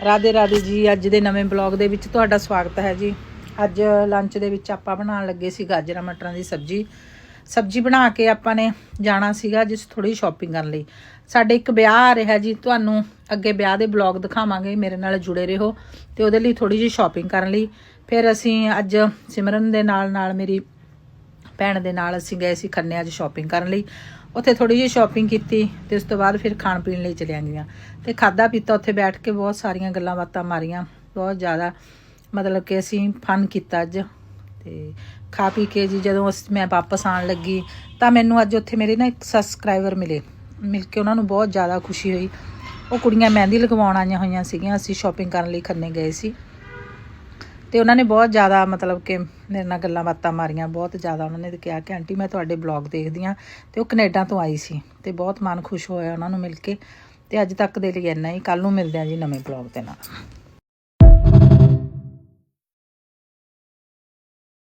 ਰਾਧੇ ਰਾਧੇ ਜੀ। ਅੱਜ ਦੇ ਨਵੇਂ ਬਲੌਗ ਦੇ ਵਿੱਚ ਤੁਹਾਡਾ ਸਵਾਗਤ ਹੈ ਜੀ। ਅੱਜ ਲੰਚ ਦੇ ਵਿੱਚ ਆਪਾਂ ਬਣਾਉਣ ਲੱਗੇ ਸੀ ਗਾਜਰਾਂ ਮਟਰਾਂ ਦੀ ਸਬਜ਼ੀ ਬਣਾ ਕੇ ਆਪਾਂ ਨੇ ਜਾਣਾ ਸੀਗਾ ਜਿਸ ਥੋੜੀ ਸ਼ਾਪਿੰਗ ਕਰਨ ਲਈ। ਸਾਡੇ ਇੱਕ ਵਿਆਹ ਆ ਰਿਹਾ ਜੀ, ਤੁਹਾਨੂੰ ਅੱਗੇ ਵਿਆਹ ਦੇ ਬਲੌਗ ਦਿਖਾਵਾਂਗੇ, ਮੇਰੇ ਨਾਲ ਜੁੜੇ ਰਹੋ। ਤੇ ਉਹਦੇ ਲਈ ਥੋੜੀ ਜਿਹੀ ਸ਼ਾਪਿੰਗ ਕਰਨ ਲਈ ਫਿਰ ਅਸੀਂ ਅੱਜ ਸਿਮਰਨ ਦੇ ਨਾਲ ਮੇਰੀ ਭੈਣ ਦੇ ਨਾਲ ਅਸੀਂ ਗਏ ਸੀ ਖੰਨੇ ਅੱਜ ਸ਼ਾਪਿੰਗ ਕਰਨ ਲਈ। ਉੱਥੇ ਥੋੜੀ ਜਿਹੀ ਸ਼ਾਪਿੰਗ ਕੀਤੀ ਤੇ ਉਸ ਤੋਂ ਬਾਅਦ ਫਿਰ ਖਾਣ ਪੀਣ ਲਈ ਚਲੀਆਂ ਗਈਆਂ ਤੇ ਖਾਦਾ ਪੀਤਾ। ਉੱਥੇ ਬੈਠ ਕੇ ਬਹੁਤ ਸਾਰੀਆਂ ਗੱਲਾਂ ਬਾਤਾਂ ਮਾਰੀਆਂ, ਬਹੁਤ ਜ਼ਿਆਦਾ ਮਤਲਬ ਕਿ ਅਸੀਂ ਫਨ ਕੀਤਾ ਅੱਜ। ਤੇ ਖਾ ਪੀ ਕੇ ਜੀ ਜਦੋਂ ਮੈਂ ਵਾਪਸ ਆਉਣ ਲੱਗੀ ਤਾਂ ਮੈਨੂੰ ਅੱਜ ਉੱਥੇ ਮੇਰੇ ਨਾ ਇੱਕ ਸਬਸਕ੍ਰਾਈਬਰ ਮਿਲ ਕੇ ਉਹਨਾਂ ਨੂੰ ਬਹੁਤ ਜ਼ਿਆਦਾ ਖੁਸ਼ੀ ਹੋਈ। ਉਹ ਕੁੜੀਆਂ ਮਹਿੰਦੀ ਲਗਵਾਉਣ ਆਈਆਂ ਹੋਈਆਂ ਸੀਗੀਆਂ, ਅਸੀਂ ਸ਼ਾਪਿੰਗ ਕਰਨ ਲਈ ਖੰਨੇ ਗਏ ਸੀ ਤੇ ਉਹਨਾਂ ਨੇ ਬਹੁਤ ਜ਼ਿਆਦਾ ਮਤਲਬ ਕਿ ਮੇਰੇ ਨਾਲ ਗੱਲਾਂ ਬਾਤਾਂ ਮਾਰੀਆਂ। ਬਹੁਤ ਜ਼ਿਆਦਾ ਉਹਨਾਂ ਨੇ ਕਿਹਾ ਕਿ ਆਂਟੀ ਮੈਂ ਤੁਹਾਡੇ ਬਲੌਗ ਦੇਖਦੀ ਹਾਂ। ਤੇ ਉਹ ਕੈਨੇਡਾ ਤੋਂ ਆਈ ਸੀ ਤੇ ਬਹੁਤ ਮਨ ਖੁਸ਼ ਹੋਇਆ ਉਹਨਾਂ ਨੂੰ ਮਿਲ ਕੇ। ਤੇ ਅੱਜ ਤੱਕ ਦੇ ਲਈ ਇੰਨਾ ਹੀ। ਕੱਲ੍ਹ ਨੂੰ ਮਿਲਦੇ ਹਾਂ ਜੀ ਨਵੇਂ ਬਲੌਗ ਦੇ ਨਾਲ।